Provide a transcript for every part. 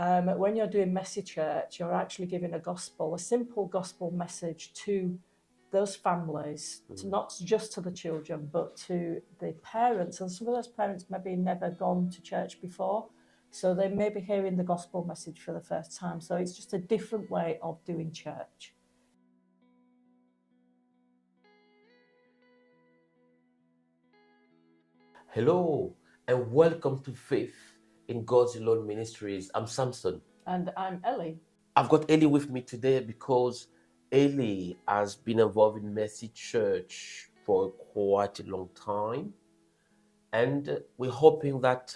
when you're doing messy church, you're actually giving a simple gospel message to those families, to not just to the children, but to the parents. And some of those parents maybe never gone to church before, so they may be hearing the gospel message for the first time. So it's just a different way of doing church. Hello and welcome to Faith in God's Alone Ministries. I'm Samson. And I'm Ellie. I've got Ellie with me today because Ellie has been involved in Mercy Church for quite a long time. And we're hoping that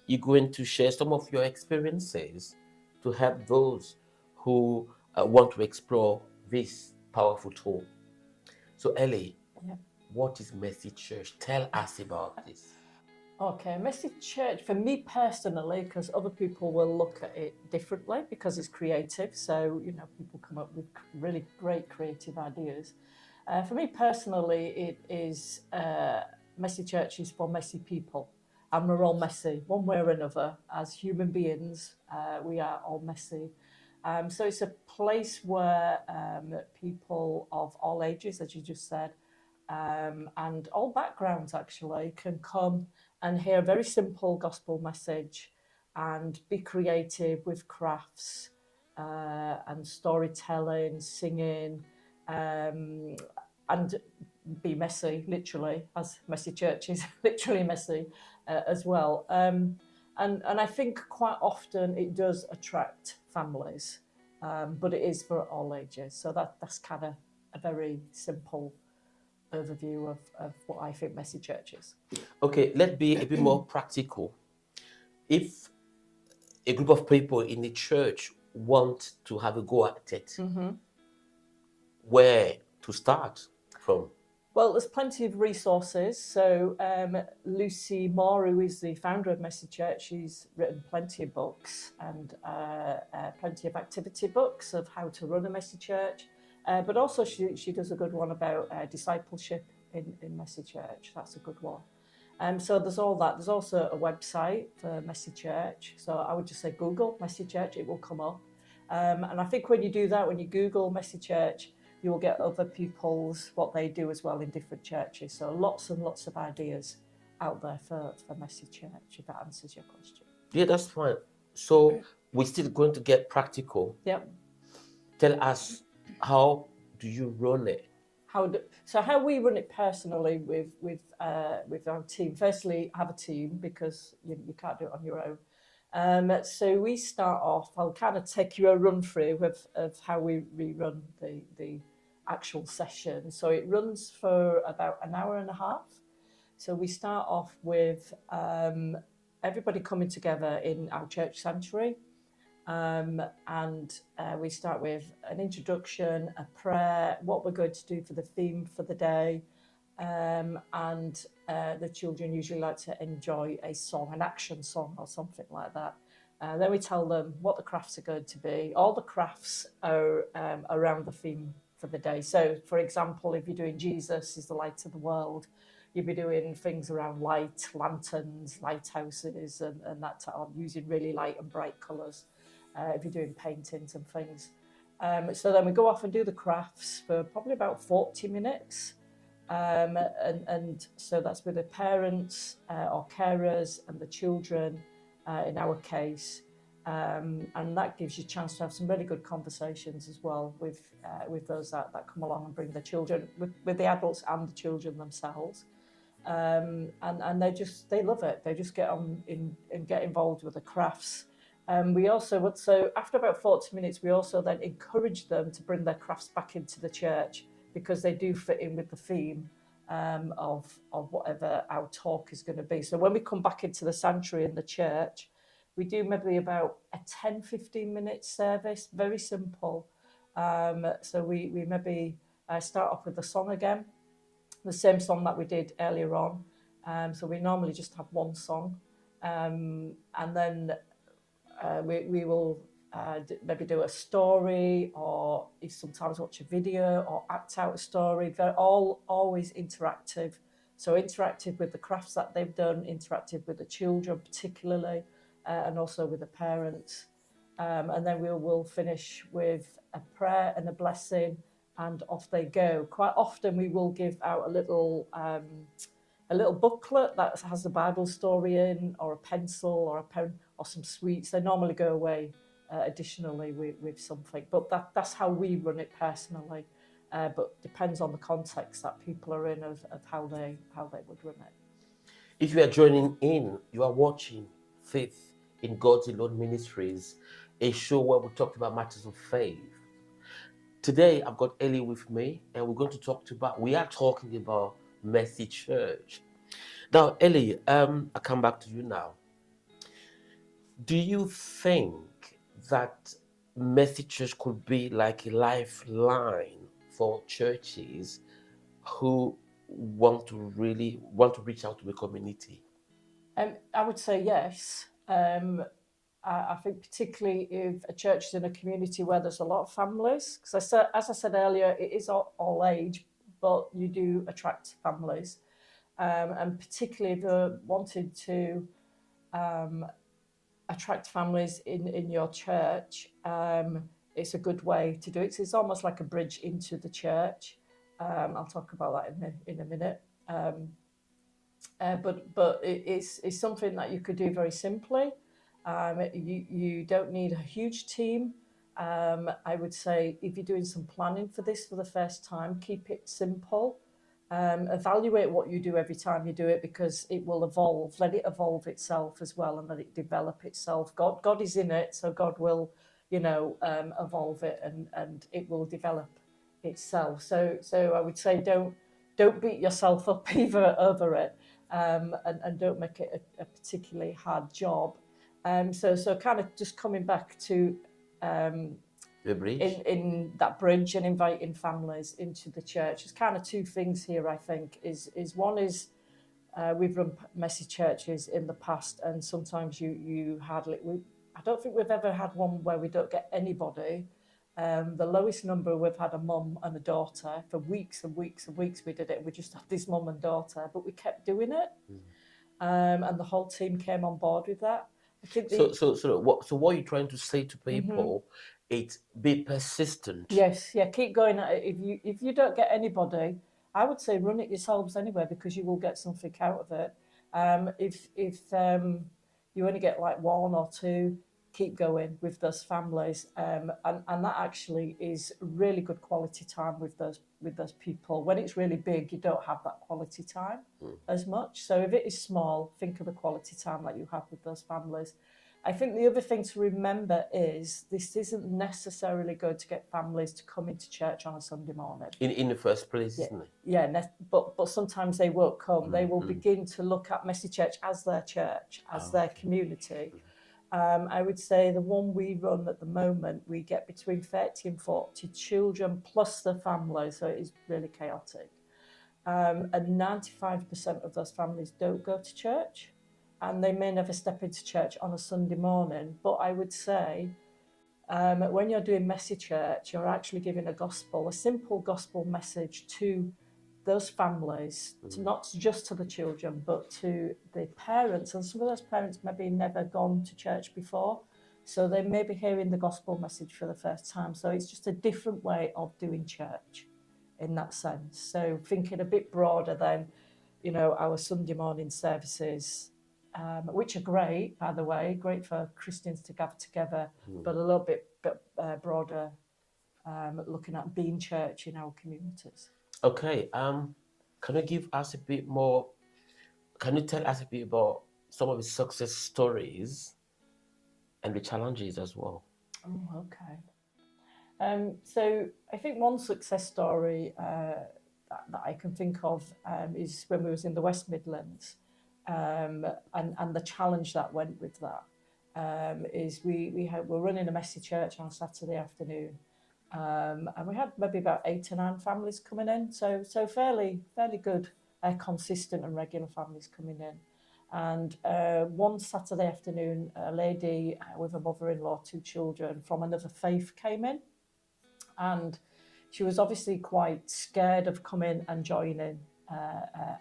you're going to share some of your experiences to help those who want to explore this powerful tool. So, Ellie, what is Mercy Church? Tell us about this. Okay, messy church for me personally, because other people will look at it differently because it's creative. So, people come up with really great creative ideas. For me personally, it is messy church is for messy people. And we're all messy, one way or another. As human beings, we are all messy. So it's a place where people of all ages, as you just said, and all backgrounds actually can come and hear a very simple gospel message and be creative with crafts and storytelling, singing, and be messy, literally, as messy church is literally messy as well. And I think quite often it does attract families, but it is for all ages. So that's kind of a very simple overview of what I think messy church is. Okay, let's be a bit more practical. If a group of people in the church want to have a go at it, where to start from? Well, there's plenty of resources. So Lucy Moore, who is the founder of Messy Church, she's written plenty of books and plenty of activity books of how to run a messy church. But also she does a good one about discipleship in Messy Church. That's a good one. So there's all that. There's also a website for Messy Church. So I would just say Google Messy Church, it will come up. And I think when you do that, when you Google Messy Church, you will get other people's, what they do as well in different churches. So lots and lots of ideas out there for Messy Church, if that answers your question. Yeah, that's fine. So we're still going to get practical. Yep. Tell us, how do you run it? How we run it personally with our team. Firstly, have a team because you can't do it on your own. So we start off. I'll kind of take you a run through of how we run the actual session. So it runs for about an hour and a half. So we start off with everybody coming together in our church sanctuary. And we start with an introduction, a prayer, what we're going to do for the theme for the day. And the children usually like to enjoy a song, an action song or something like that. Then we tell them what the crafts are going to be. All the crafts are around the theme for the day. So, for example, if you're doing Jesus is the light of the world, you'll be doing things around light, lanterns, lighthouses, and that type of using really light and bright colours. If you're doing paintings and things. So then we go off and do the crafts for probably about 40 minutes. And so that's with the parents or carers and the children in our case. And that gives you a chance to have some really good conversations as well with those that come along and bring the children, with the adults and the children themselves. And they love it. They just get on and get involved with the crafts. We also so after about 40 minutes, we also then encourage them to bring their crafts back into the church because they do fit in with the theme of whatever our talk is going to be. So when we come back into the sanctuary in the church, we do maybe about a 10-15 minute service, very simple. So we maybe start off with the song again, the same song that we did earlier on. So we normally just have one song, and then we will maybe do a story, or sometimes watch a video or act out a story. They're all always interactive. So interactive with the crafts that they've done, interactive with the children particularly, and also with the parents. and then we'll finish with a prayer and a blessing, and off they go. Quite often we will give out a little booklet that has a Bible story in, or a pencil, or a pen, or some sweets. They normally go away additionally with something, but that's how we run it personally. But depends on the context that people are in of how they would run it. If you are joining in, you are watching Faith in God's Alone Ministries, a show where we talk about matters of faith. Today, I've got Ellie with me, and we're going to we are talking about Mercy Church. Now, Ellie, I come back to you now. Do you think that Mercy Church could be like a lifeline for churches who want to reach out to the community? I would say yes. I think particularly if a church is in a community where there's a lot of families, because as I said earlier, it is all age, but you do attract families, and particularly if you're wanting to attract families in your church, it's a good way to do it. So it's almost like a bridge into the church. I'll talk about that in a minute. But it's something that you could do very simply. You don't need a huge team. I would say if you're doing some planning for this for the first time, keep it simple. Evaluate what you do every time you do it, because it will evolve. Let it evolve itself as well, and let it develop itself. God is in it, so God will, evolve it, and it will develop itself. So I would say don't beat yourself up either over it, and don't make it a particularly hard job. So kind of just coming back to The bridge? in that bridge and inviting families into the church. There's kind of two things here, I think. Is one is we've run messy churches in the past, and sometimes you hardly. I don't think we've ever had one where we don't get anybody. The lowest number we've had a mum and a daughter for weeks and weeks and weeks. We did it. We just had this mum and daughter, but we kept doing it, and the whole team came on board with that. I think So what you're trying to say to people, it's be persistent. Yes, yeah, keep going at it. If you don't get anybody, I would say run it yourselves anyway, because you will get something out of it. If you only get like one or two, keep going with those families, and that actually is really good quality time with those people. When it's really big, you don't have that quality time as much. So if it is small, think of the quality time that you have with those families. I think the other thing to remember is this isn't necessarily going to get families to come into church on a Sunday morning. In the first place, Yeah, isn't it? yeah, but sometimes they won't come. They will begin to look at Messy Church as their church, as their community. I would say the one we run at the moment, we get between 30 and 40 children plus the family, so it is really chaotic. And 95% of those families don't go to church, and they may never step into church on a Sunday morning. But I would say when you're doing messy church, you're actually giving a simple gospel message to those families, not just to the children, but to the parents. And some of those parents maybe never gone to church before, so they may be hearing the gospel message for the first time. So it's just a different way of doing church in that sense. So thinking a bit broader than, our Sunday morning services, which are great, by the way, great for Christians to gather together, but a little bit broader, looking at being church in our communities. Okay. Can you give us a bit more? Can you tell us a bit about some of the success stories and the challenges as well? Oh, okay. So I think one success story that I can think of is when we was in the West Midlands, and the challenge that went with that is we're running a messy church on a Saturday afternoon, and we had maybe about 8 or 9 families coming in, so fairly good, consistent and regular families coming in. And one Saturday afternoon, a lady with a mother-in-law, 2 children from another faith came in, and she was obviously quite scared of coming and joining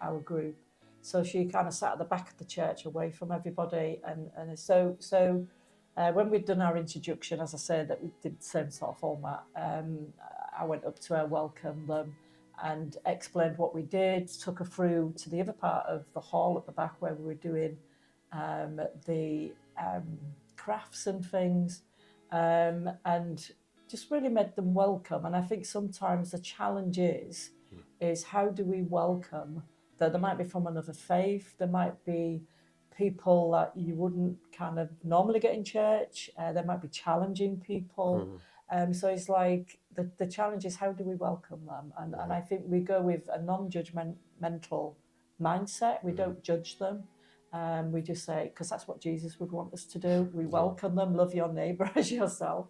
our group. So she kind of sat at the back of the church away from everybody, and so when we'd done our introduction, as I said, that we did the same sort of format, I went up to her, welcomed them, and explained what we did, took her through to the other part of the hall at the back where we were doing the crafts and things, and just really made them welcome. And I think sometimes the challenge is how do we welcome that they might be from another faith, there might be people that you wouldn't kind of normally get in church, there might be challenging people. So it's like the challenge is how do we welcome them? And I think we go with a non-judgmental mindset. We don't judge them. We just say, because that's what Jesus would want us to do. We welcome them, love your neighbour as yourself.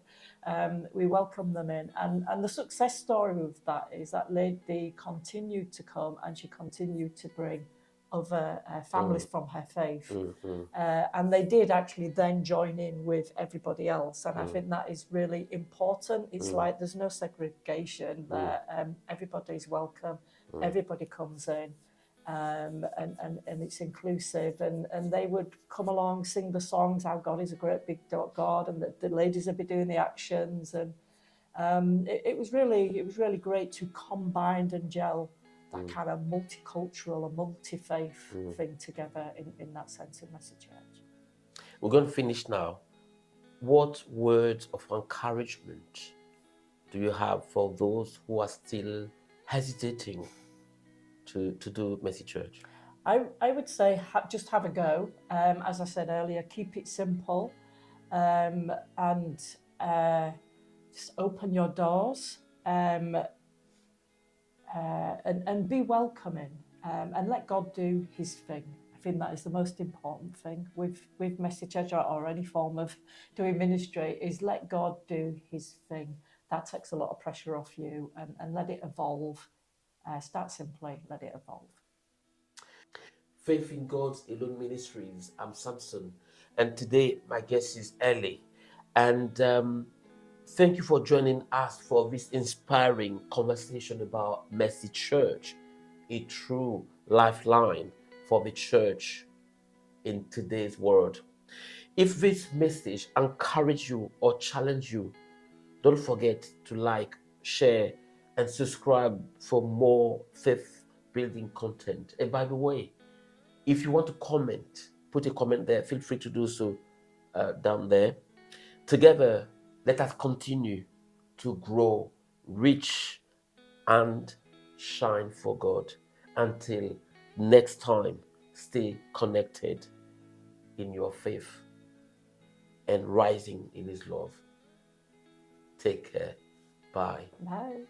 We welcome them in. And the success story of that is that lady continued to come and she continued to bring other families from her faith. And they did actually then join in with everybody else. And I think that is really important. It's like there's no segregation there. Everybody's welcome. Everybody comes in. And it's inclusive, and they would come along, sing the songs, how God is a great big God, and the ladies would be doing the actions, and it was really great to combine and gel that kind of multicultural and multi-faith thing together in that sense in Message Church. We're going to finish now. What words of encouragement do you have for those who are still hesitating to do Message Church? I would say just have a go. As I said earlier, keep it simple, and just open your doors, and be welcoming, and let God do His thing. I think that is the most important thing with Message Church or any form of doing ministry, is let God do His thing. That takes a lot of pressure off you, and let it evolve. Start simply, let it evolve. Faith in God's Alone Ministries. I'm Samson, and today my guest is Ellie. And thank you for joining us for this inspiring conversation about Message Church, a true lifeline for the church in today's world. If this message encouraged you or challenged you, don't forget to like, share, and subscribe for more faith-building content. And by the way, if you want to comment, put a comment there. Feel free to do so down there. Together, let us continue to grow, reach, and shine for God. Until next time, stay connected in your faith and rising in His love. Take care. Bye. Bye.